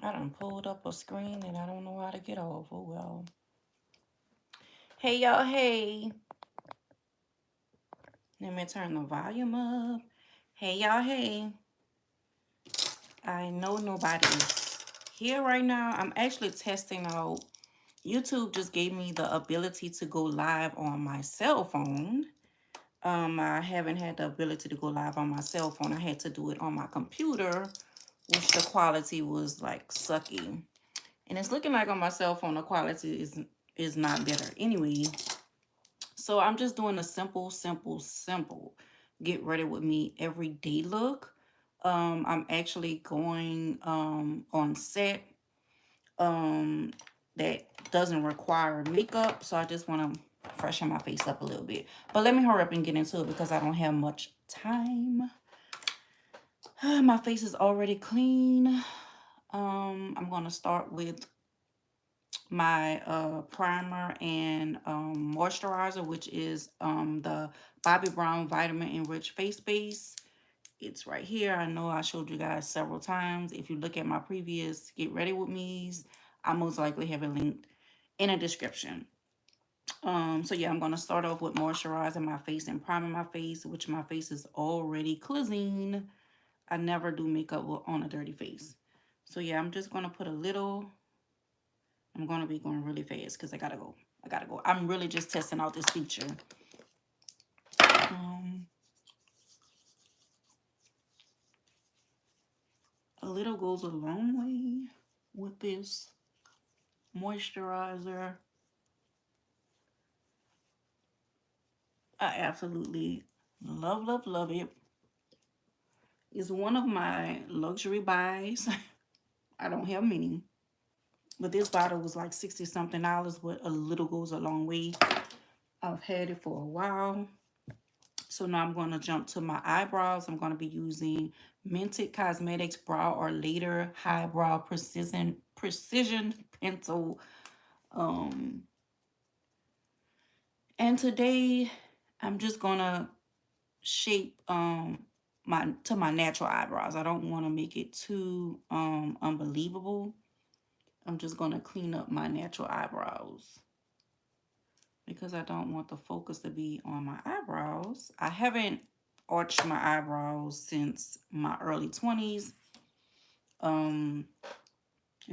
I done pulled up a screen and I don't know how to get off. Oh, well. Hey, y'all. Hey. Let me turn the volume up. Hey, y'all. Hey. I know nobody's here right now. I'm actually testing out. YouTube just gave me the ability to go live on my cell phone. I haven't had the ability to go live on my cell phone. I had to do it on my computer, which the quality was like sucky. And it's looking like on my cell phone, the quality is not better. Anyway, so I'm just doing a simple get ready with me everyday look. I'm actually going on set that doesn't require makeup. So I just want to freshen my face up a little bit. But let me hurry up and get into it because I don't have much time. My face is already clean. I'm going to start with my primer and moisturizer, which is the Bobbi Brown Vitamin Enriched Face Base. It's right here. I know I showed you guys several times. If you look at my previous Get Ready With Me's, I most likely have it linked in a description. So yeah, I'm going to start off with moisturizing my face and priming my face, which my face is already clean. I never do makeup on a dirty face. So yeah, I'm just going to put a little. I'm going to be going really fast because I got to go. I'm really just testing out this feature. A little goes a long way with this moisturizer. I absolutely love it. It's one of my luxury buys. I don't have many. But this bottle was like 60 something dollars, but a little goes a long way. I've had it for a while. So now I'm going to jump to my eyebrows. I'm going to be using Mented Cosmetics Brow or Later Highbrow Precision Pencil. And today I'm just going to shape my natural eyebrows. I don't want to make it too unbelievable. I'm just going to clean up my natural eyebrows because I don't want the focus to be on my eyebrows. I haven't arched my eyebrows since my early 20s. I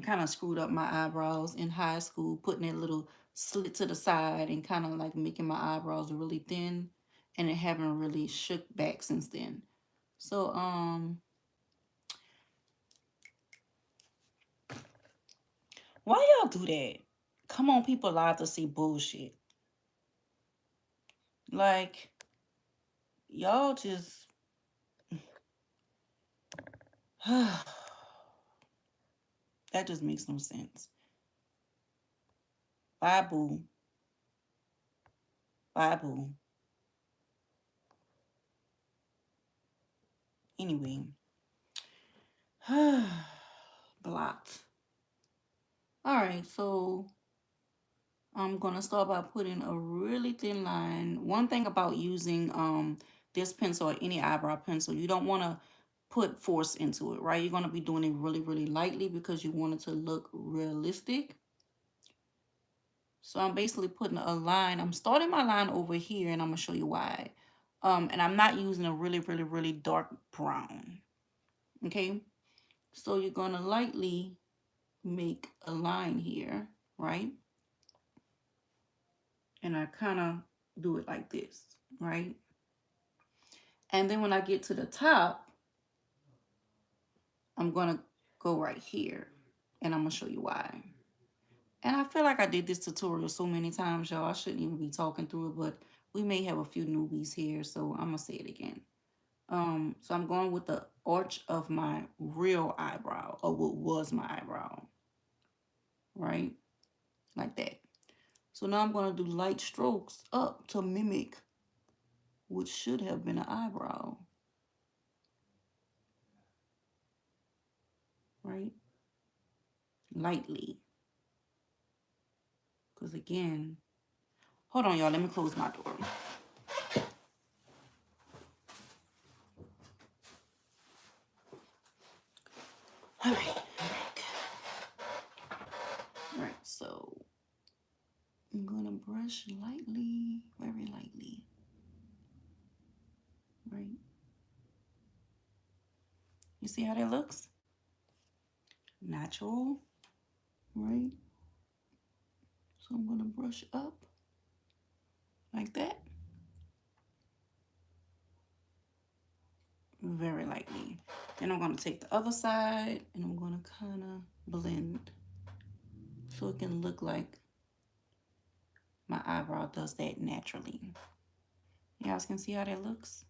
kind of screwed up my eyebrows in high school, putting that little slit to the side and kind of like making my eyebrows really thin, and it haven't really shook back since then. So why y'all do that? Come on, people live to see bullshit. Like, y'all just that just makes no sense. Bye, boo. Bye, boo. Anyway. Blocked. Alright, so I'm going to start by putting a really thin line. One thing about using this pencil or any eyebrow pencil, you don't want to put force into it, right? You're going to be doing it really lightly because you want it to look realistic. So I'm basically putting a line. I'm starting my line over here, and I'm going to show you why. And I'm not using a really dark brown. Okay? So you're going to lightly make a line here, right? And I kind of do it like this, right? And then when I get to the top, I'm going to go right here, and I'm going to show you why. And I feel like I did this tutorial so many times, y'all. I shouldn't even be talking through it, but we may have a few newbies here, so I'm going to say it again. So I'm going with the arch of my real eyebrow, or what was my eyebrow, right? Like that. So now I'm going to do light strokes up to mimic what should have been an eyebrow, right? Lightly. Because again, hold on, y'all. Let me close my door. All right. brush lightly, very lightly, right? You see how that looks? Natural, right? So I'm going to brush up like that. Very lightly. Then I'm going to take the other side and I'm going to kind of blend so it can look like my eyebrow does that naturally. You guys can see how that looks?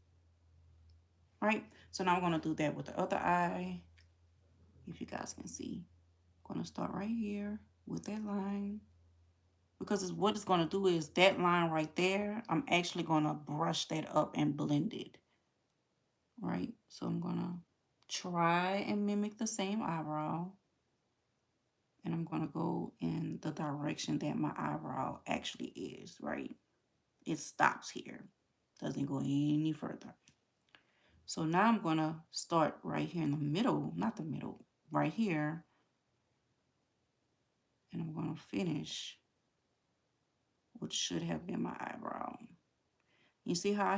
Right? So now I'm going to do that with the other eye. If you guys can see. I'm going to start right here with that line. Because what it's going to do is that line right there, I'm actually going to brush that up and blend it. Right? So I'm going to try and mimic the same eyebrow. And I'm going to go in the direction that my eyebrow actually is, right? It stops here. Doesn't go any further. So now I'm going to start right here in the middle, not the middle, right here. And I'm going to finish what should have been my eyebrow. You see how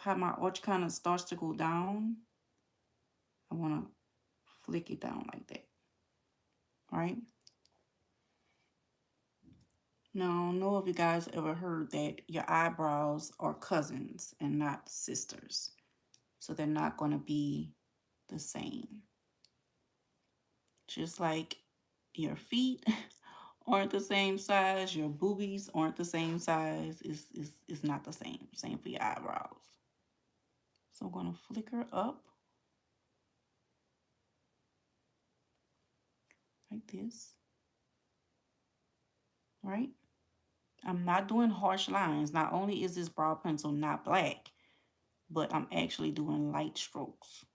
how my arch kind of starts to go down? I want to flick it down like that, right? Now, I don't know if you guys ever heard that your eyebrows are cousins and not sisters. So they're not going to be the same. Just like your feet aren't the same size, your boobies aren't the same size. It's not the same. Same for your eyebrows. So I'm going to flicker up like this, right? I'm not doing harsh lines. Not only is this brow pencil not black, but I'm actually doing light strokes.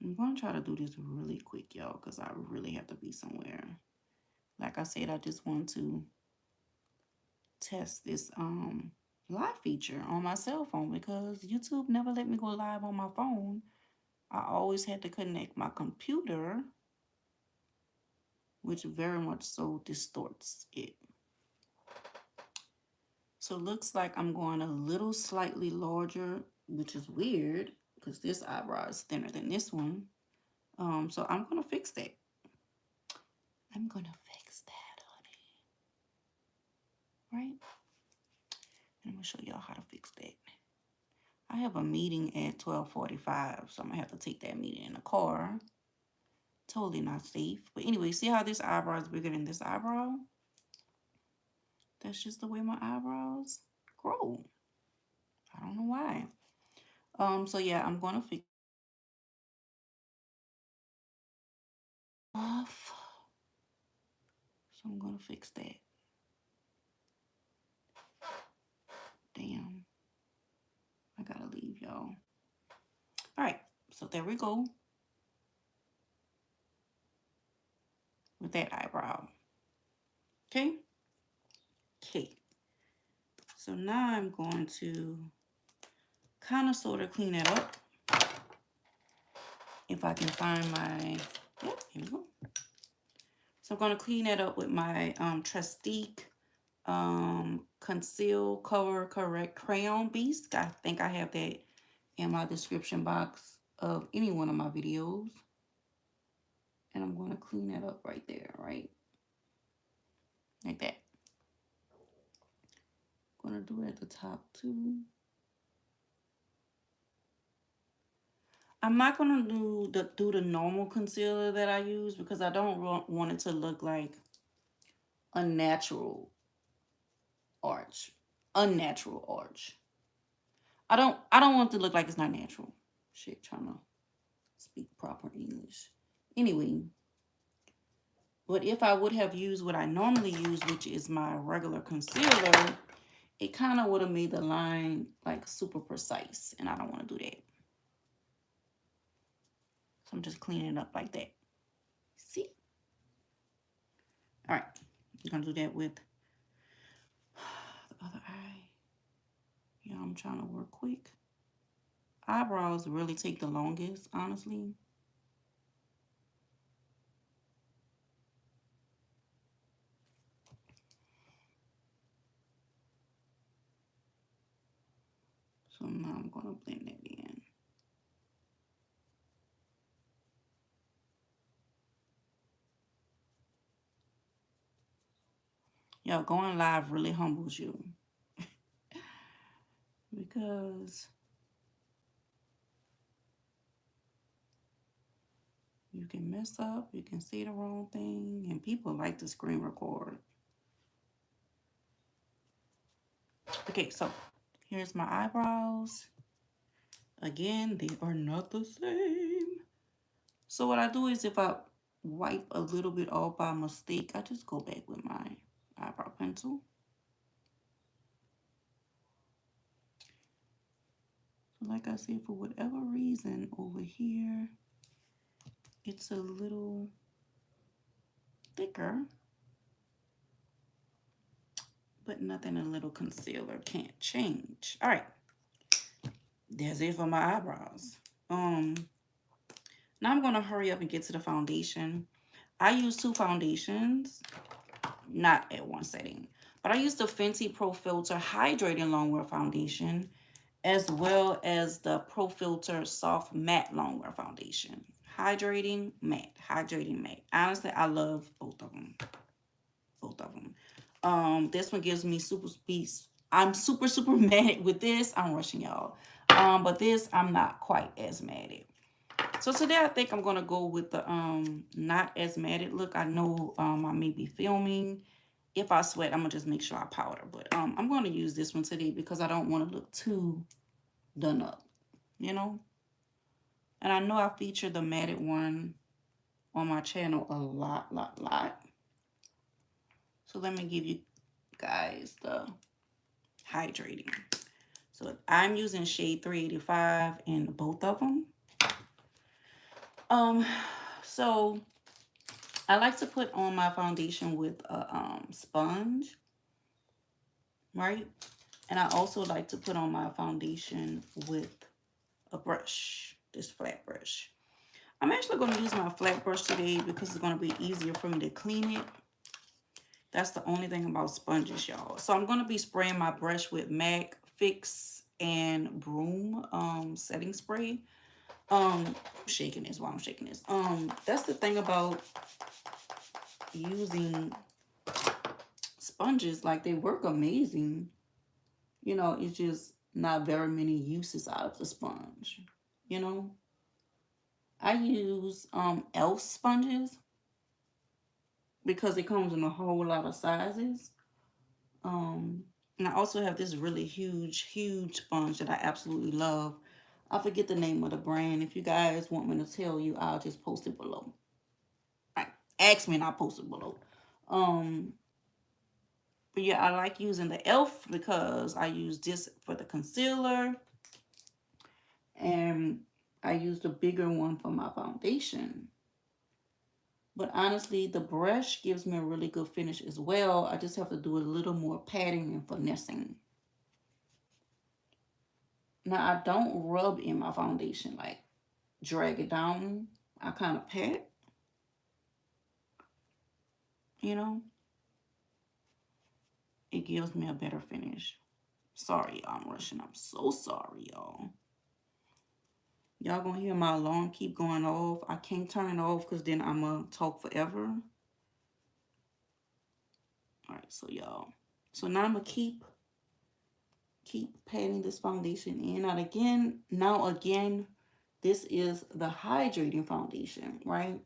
I'm going to try to do this really quick, y'all, because I really have to be somewhere. Like I said, I just want to test this live feature on my cell phone because YouTube never let me go live on my phone. I always had to connect my computer, which very much so distorts it. So it looks like I'm going a little slightly larger, which is weird because this eyebrow is thinner than this one. So I'm going to fix that. I'm going to fix that, honey. Right? And I'm going to show y'all how to fix that. I have a meeting at 12:45, so I'm going to have to take that meeting in the car. Totally not safe. But anyway, see how this eyebrow is bigger than this eyebrow? That's just the way my eyebrows grow. I don't know why. So yeah, I'm going to fix off. So I'm going to fix that. Damn. I got to leave, y'all. All right. So there we go. With that eyebrow. Okay. Okay. So now I'm going to kind of sort of clean it up. If I can find my, yep, here we go. So I'm going to clean that up with my Trustique Conceal Cover Correct Crayon Beast. I think I have that in my description box of any one of my videos. And I'm going to clean that up right there, right? Like that. I'm going to do it at the top too. I'm not going to do the normal concealer that I use because I don't want it to look like a natural arch. Unnatural arch. I don't want it to look like it's not natural. Shit, trying to speak proper English. Anyway, but if I would have used what I normally use, which is my regular concealer, it kind of would have made the line like super precise, and I don't want to do that. So I'm just cleaning it up like that. See? All right, I'm gonna do that with the other eye. Yeah, I'm trying to work quick. Eyebrows really take the longest, honestly. going to blend that in. Yo, going live really humbles you. Because you can mess up, you can say the wrong thing, and people like to screen record. Okay, so here's my eyebrows. Again, they are not the same. So what I do is if I wipe a little bit off by mistake, I just go back with my eyebrow pencil. So like I said, for whatever reason over here, it's a little thicker. But nothing a little concealer can't change. All right. That's it for my eyebrows. Now I'm going to hurry up and get to the foundation. I use two foundations, not at one setting, but I use the Fenty Pro Filter Hydrating Longwear Foundation as well as the Pro Filter Soft Matte Longwear Foundation. Hydrating, matte, hydrating, matte. Honestly, I love both of them. Both of them. This one gives me super speed. I'm super matte with this. I'm rushing y'all. But this I'm not quite as matted. So today I think I'm gonna go with the not as matted look. I know I may be filming. If I sweat, I'm gonna just make sure I powder. But I'm gonna use this one today because I don't want to look too done up, you know. And I know I featured the matted one on my channel a lot. So let me give you guys the hydrating. So I'm using shade 385 in both of them. So I like to put on my foundation with a sponge, right? And I also like to put on my foundation with a brush, this flat brush. I'm actually going to use my flat brush today because it's going to be easier for me to clean it. That's the only thing about sponges, y'all. So I'm going to be spraying my brush with MAC Fix and Grwm setting spray. I'm shaking this while I'm shaking this. That's the thing about using sponges. Like, they work amazing. You know, it's just not very many uses out of the sponge. You know, I use elf sponges because it comes in a whole lot of sizes. And I also have this really huge sponge that I absolutely love. I forget the name of the brand. If you guys want me to tell you, I'll just post it below. Right. Ask me and I'll post it below. But yeah, I like using the e.l.f. because I use this for the concealer. And I use the bigger one for my foundation. But honestly, the brush gives me a really good finish as well. I just have to do a little more patting and finessing. Now, I don't rub in my foundation, like drag it down. I kind of pat, you know. It gives me a better finish. Sorry, y'all, I'm rushing. I'm so sorry, y'all. Y'all gonna hear my alarm keep going off. I can't turn it off because then I'm gonna talk forever. All right, so y'all. So now I'm gonna keep patting this foundation in. Now again, this is the hydrating foundation, right?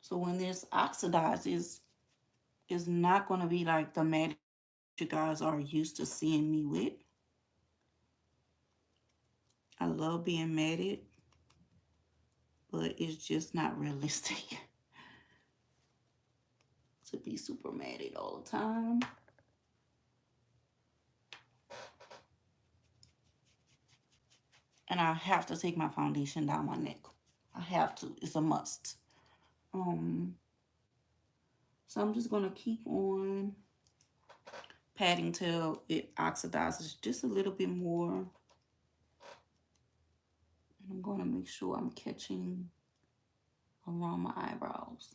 So when this oxidizes, it's not going to be like the matte you guys are used to seeing me with. I love being matted, but it's just not realistic to be super matted all the time. And I have to take my foundation down my neck. I have to. It's a must. So I'm just going to keep on patting till it oxidizes just a little bit more. And I'm going to make sure I'm catching around my eyebrows.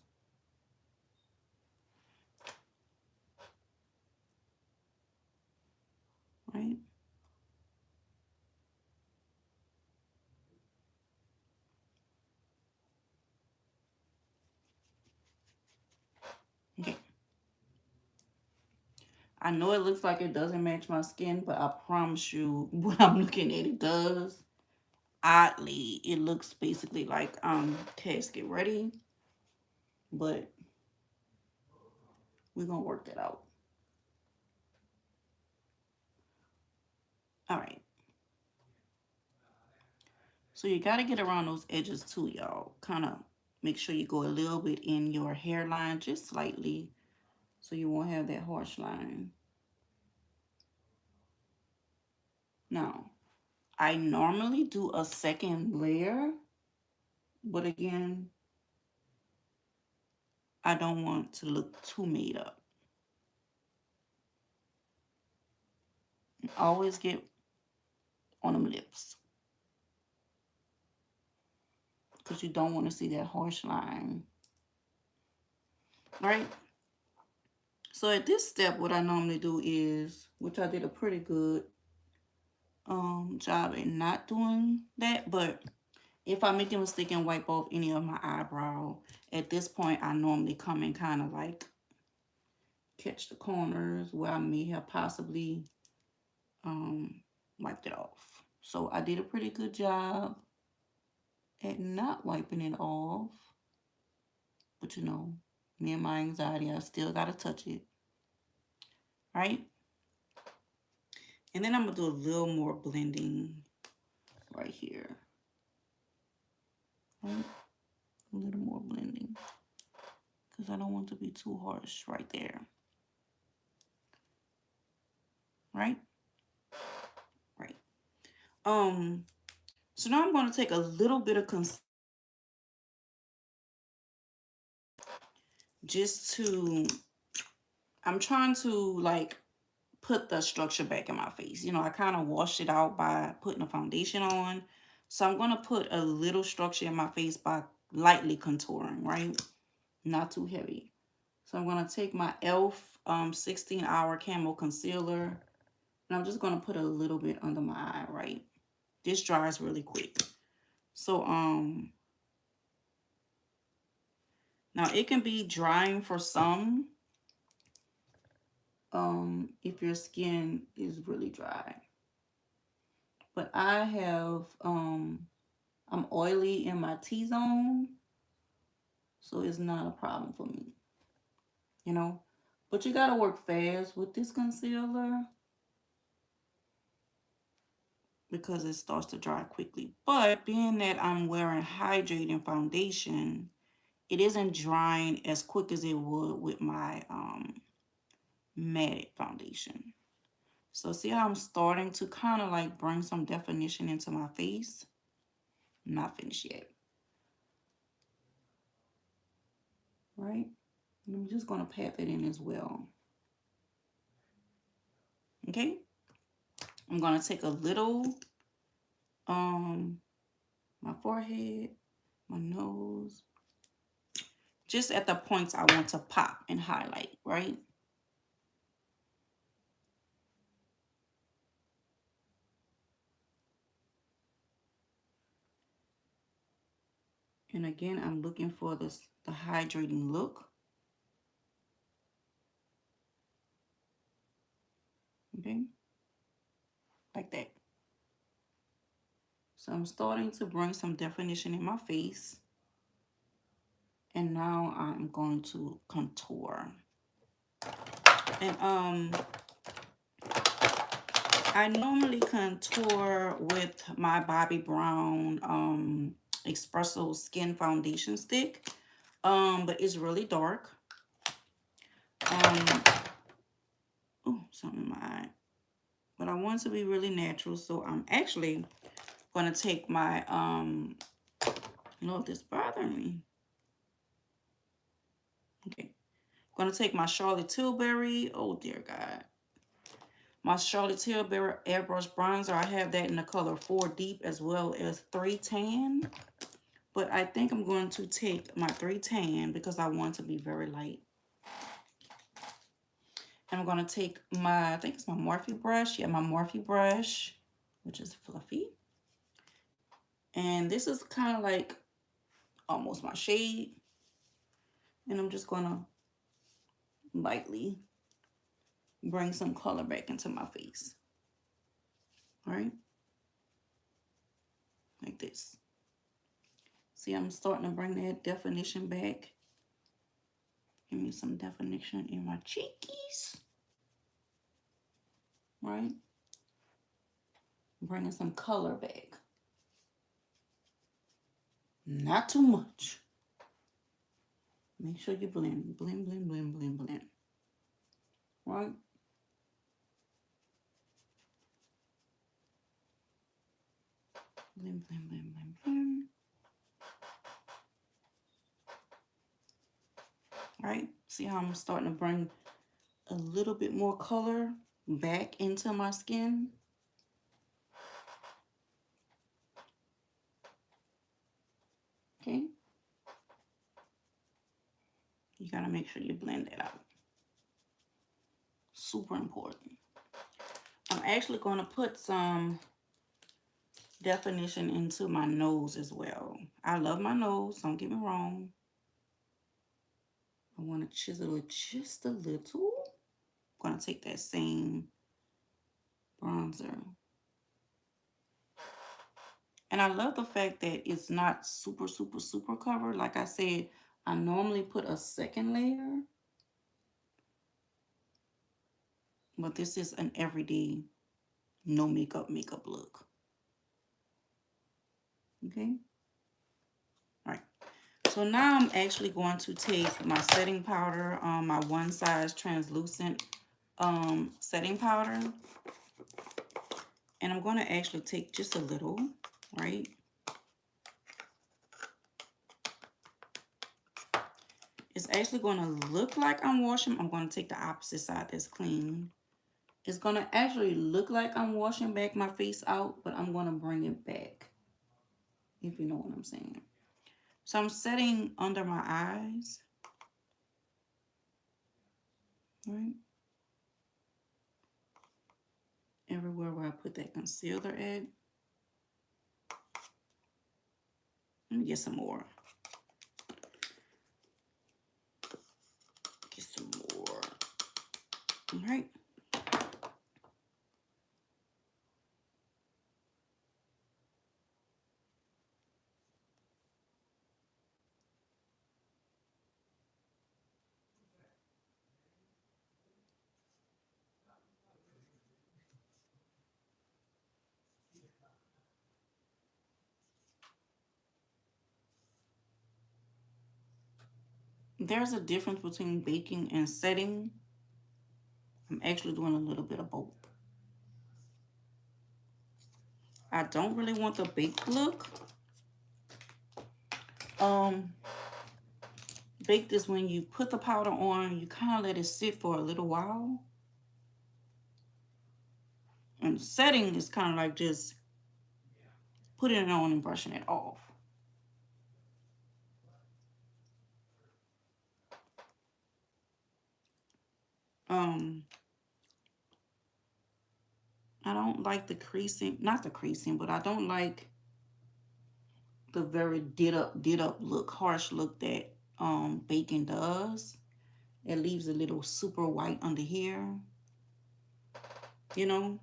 I know it looks like it doesn't match my skin, but I promise you what I'm looking at, it does. Oddly, it looks basically like casket ready, but we're gonna work that out. All right. So you got to get around those edges too, y'all. Kind of make sure you go a little bit in your hairline, just slightly, so you won't have that harsh line. Now, I normally do a second layer, but again, I don't want to look too made up. Always get on them lips, because you don't want to see that harsh line. Right? So at this step, what I normally do is, which I did a pretty good job in not doing that, but if I make a mistake and wipe off any of my eyebrow, at this point, I normally come and kind of like catch the corners where I may have possibly wiped it off. So I did a pretty good job at not wiping it off. But you know, me and my anxiety, I still got to touch it. Right? And then I'm going to do a little more blending right here. Right? A little more blending, because I don't want to be too harsh right there. Right? Right. So now I'm going to take a little bit of concealer just to, I'm trying to like put the structure back in my face. You know, I kind of washed it out by putting a foundation on. So I'm going to put a little structure in my face by lightly contouring, right? Not too heavy. So I'm going to take my e.l.f. 16-hour camo concealer, and I'm just going to put a little bit under my eye, right? This dries really quick. So, now it can be drying for some, if your skin is really dry. But I have, I'm oily in my T-zone, so it's not a problem for me, you know. But you got to work fast with this concealer because it starts to dry quickly. But being that I'm wearing hydrating foundation, it isn't drying as quick as it would with my matte foundation. So see how I'm starting to kind of like bring some definition into my face? I'm not finished yet. Right? And I'm just going to pat that in as well. Okay? I'm going to take a little, my forehead, my nose, just at the points I want to pop and highlight, right? And again, I'm looking for the hydrating look. Okay? Like that. So I'm starting to bring some definition in my face. And now I'm going to contour. And I normally contour with my Bobbi Brown Espresso Skin Foundation Stick. But it's really dark. Oh, something in my eye. But I want it to be really natural, so I'm actually gonna take my Lord, this bothering me. Okay. Gonna take my Charlotte Tilbury. Oh dear God. My Charlotte Tilbury Airbrush Bronzer. I have that in the color 4 Deep as well as 3 Tan. But I think I'm going to take my 3 Tan because I want it to be very light. And I'm going to take my, I think it's my Morphe brush. Yeah, my Morphe brush, which is fluffy. And this is kind of like almost my shade. And I'm just going to lightly bring some color back into my face. All right, like this. See, I'm starting to bring that definition back. Give me some definition in my cheekies. Right? Bringing some color back. Not too much. Make sure you blend. Blend, blend, blend, blend, blend. Right? Blend, blend, blend, blend, blend. Right? See how I'm starting to bring a little bit more color back into my skin? Okay? You gotta make sure you blend that out. Super important. I'm actually gonna put some definition into my nose as well. I love my nose, don't get me wrong. I want to chisel it just a little. I'm going to take that same bronzer. And I love the fact that it's not super, super, super covered. Like I said, I normally put a second layer. But this is an everyday, no makeup look. Okay? All right. So now I'm actually going to take my setting powder, my one size translucent setting powder. And I'm going to actually take just a little, right? It's actually going to look like I'm washing. I'm going to take the opposite side that's clean. It's going to actually look like I'm washing back my face out, but I'm going to bring it back, if you know what I'm saying. So I'm setting under my eyes, right? Everywhere where I put that concealer at. Let me get some more. Get some more. All right. There's a difference between baking and setting. I'm actually doing a little bit of both. I don't really want the baked look. Baked is when you put the powder on, you kind of let it sit for a little while. And setting is kind of like just putting it on and brushing it off. I don't like the creasing, not the creasing, but I don't like the very did up look, harsh look that baking does. It leaves a little super white under here. You know,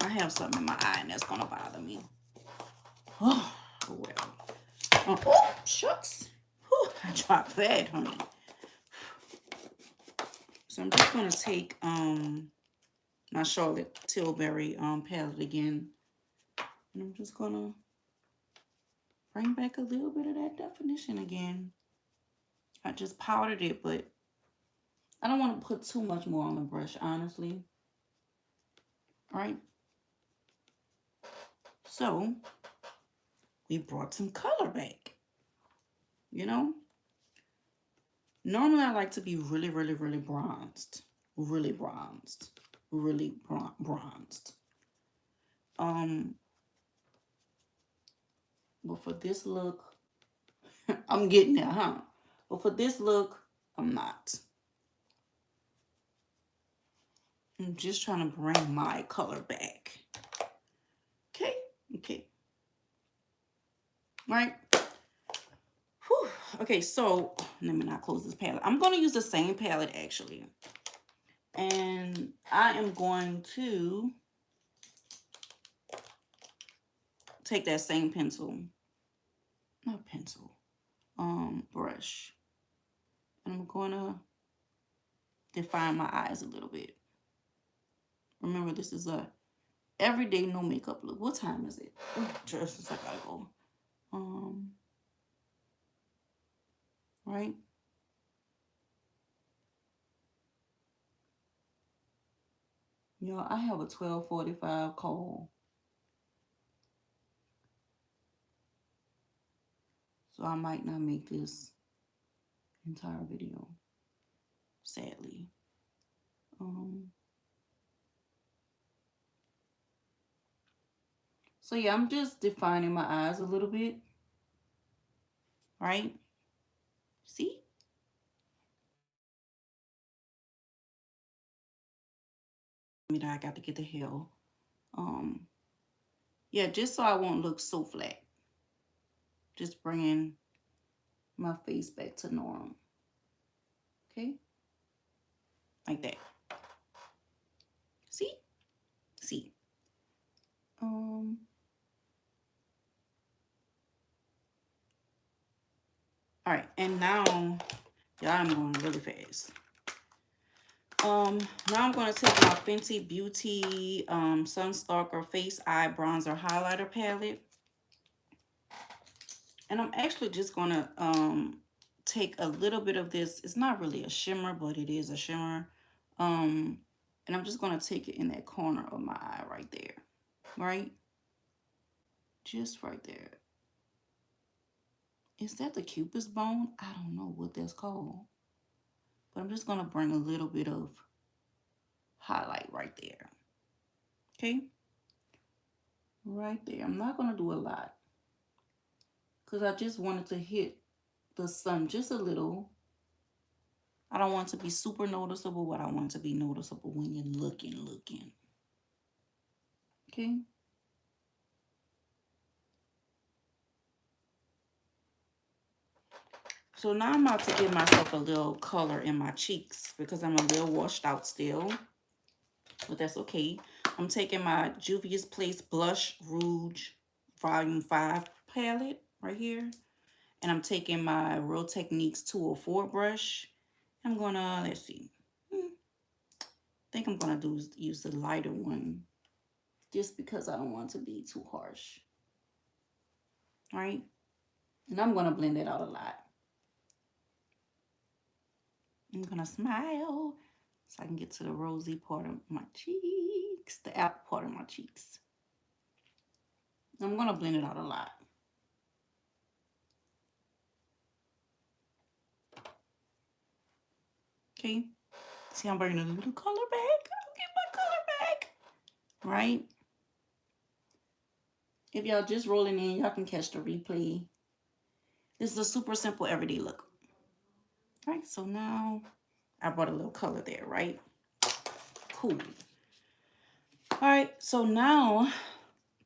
I have something in my eye and that's gonna bother me. Oh well. Oh shucks. Whew, I dropped that, honey. So I'm just gonna take my Charlotte Tilbury palette again, and I'm just gonna bring back a little bit of that definition again. I just powdered it, but I don't want to put too much more on the brush, honestly. All right. So we brought some color back. You know, normally I like to be really, really, really bronzed, really bronzed, really bronzed. But for this look, I'm getting there, huh? But for this look, I'm not. I'm just trying to bring my color back. Okay, okay. Right? Whew. Okay, so let me not close this palette. I'm going to use the same palette, actually. And I am going to take that same brush. And I'm going to define my eyes a little bit. Remember, this is a everyday no makeup look. What time is it? Oh, just I gotta go. Right? Y'all, I have a 12:45 call. So I might not make this entire video, sadly. So yeah, I'm just defining my eyes a little bit. Right? See? I got to get the hell. Yeah, just so I won't look so flat. Just bringing my face back to normal. Okay? Like that. See? See. All right, and now, y'all, I'm going really fast. Now I'm going to take my Fenty Beauty Sunstalker Face Eye Bronzer Highlighter Palette. And I'm actually just going to take a little bit of this. It's not really a shimmer, but it is a shimmer. And I'm just going to take it in that corner of my eye right there. Right? Just right there. Is that the Cupid's bone? I don't know what that's called. But I'm just going to bring a little bit of highlight right there. Okay? Right there. I'm not going to do a lot, because I just wanted to hit the sun just a little. I don't want it to be super noticeable, but I want it to be noticeable when you're looking. Okay? So now I'm about to give myself a little color in my cheeks because I'm a little washed out still. But that's okay. I'm taking my Juvia's Place Blush Rouge Volume 5 palette right here. And I'm taking my Real Techniques 204 brush. I'm gonna, let's see. I think I'm gonna use the lighter one just because I don't want it to be too harsh. All right? And I'm gonna blend it out a lot. I'm gonna smile so I can get to the rosy part of my cheeks, the apple part of my cheeks. I'm gonna blend it out a lot. Okay, see, I'm bringing a little color back. I'll get my color back. Right? If y'all just rolling in, y'all can catch the replay. This is a super simple everyday look. All right, so now I brought a little color there, right? Cool. All right, so now,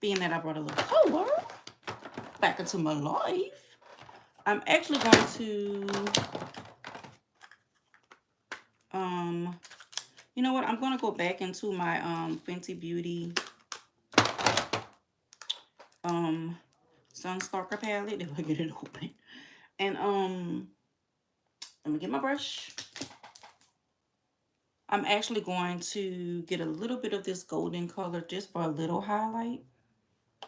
being that I brought a little color back into my life, I'm actually going to, you know what? I'm going to go back into my Fenty Beauty Sunstalker palette, if I get it open. And let me get my brush. I'm actually going to get a little bit of this golden color just for a little highlight.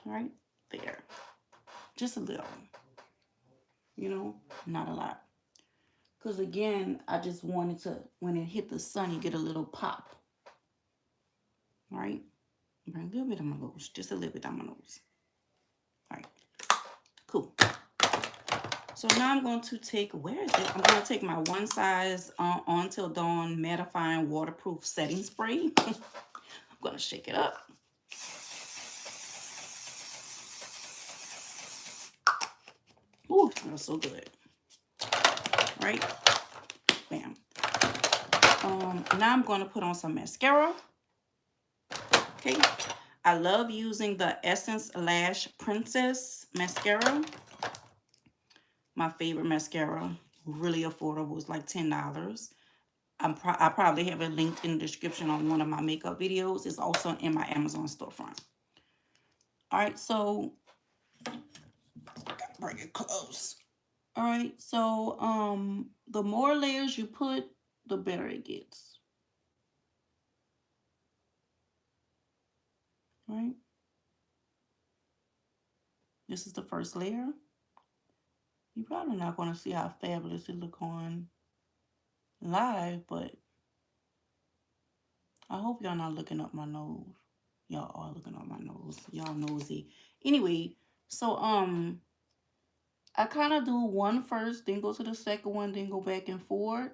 Right there. Just a little. You know, not a lot. Because again, I just wanted to, when it hit the sun, you get a little pop. All right. Bring a little bit on my nose. Just a little bit on my nose. All right. Cool. So now I'm going to take, where is it? I'm going to take my One Size On Till Dawn Mattifying Waterproof Setting Spray. I'm going to shake it up. Ooh, it smells so good. Right? Bam. Now I'm going to put on some mascara. Okay. I love using the Essence Lash Princess mascara. My favorite mascara. Really affordable. It's like $10. I probably have it linked in the description on one of my makeup videos. It's also in my Amazon storefront. All right, so bring it close. All right, so the more layers you put, the better it gets. All right. This is the first layer. You're probably not going to see how fabulous it look on live, but I hope y'all not looking up my nose. Y'all are looking up my nose. Y'all nosy. Anyway, so I kind of do one first, then go to the second one, then go back and forth.